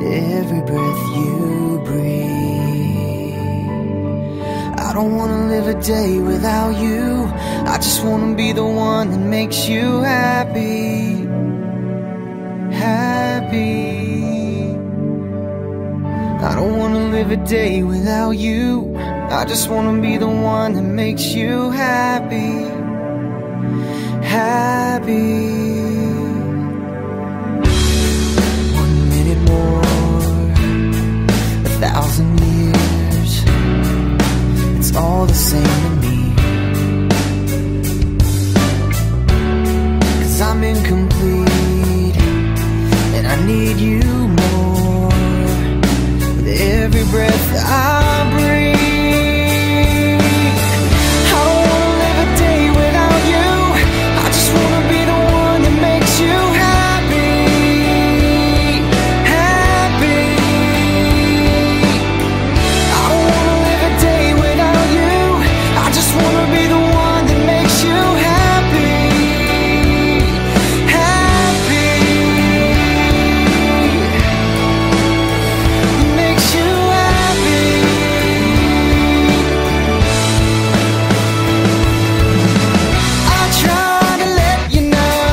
every breath you breathe. I don't wanna live a day without you. I just wanna be the one that makes you happy. Happy. I don't wanna live a day without you. I just wanna be the one that makes you happy. Happy. 1 minute more, 1,000 years, it's all the same to me. 'Cause I'm incomplete and I need you more. With every breath I breathe, I don't wanna live a day without you. I just wanna be the one that makes you happy. Happy. I don't wanna live a day without you. I just wanna be the one that makes you happy. Happy. Makes you happy. I try to let you know,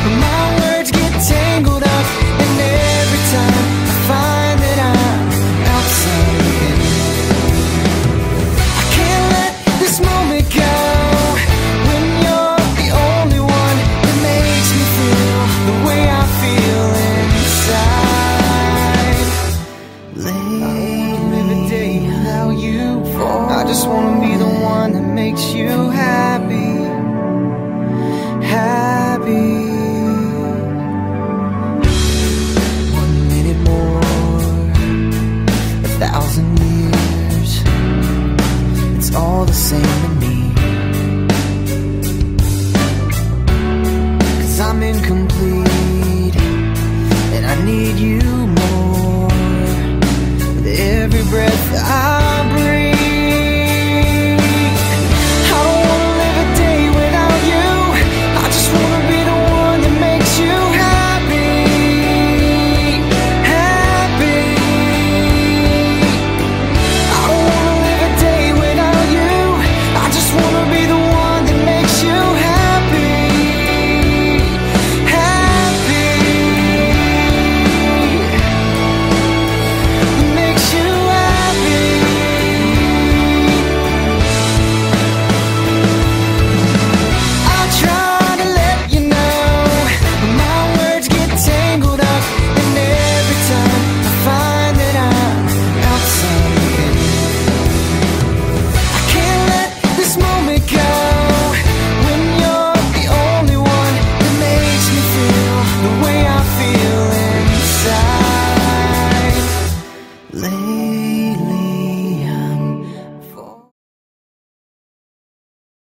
but my words get tangled up, and every time I find that I'm outside, I can't let this moment go. When you're the only one that makes me feel the way I feel inside. Lately, live a day without you. I just wanna be the one that makes you happy. Happy. 1 minute more, 1,000 years, it's all the same to me. 'Cause I'm incomplete and I need you more. With every breath I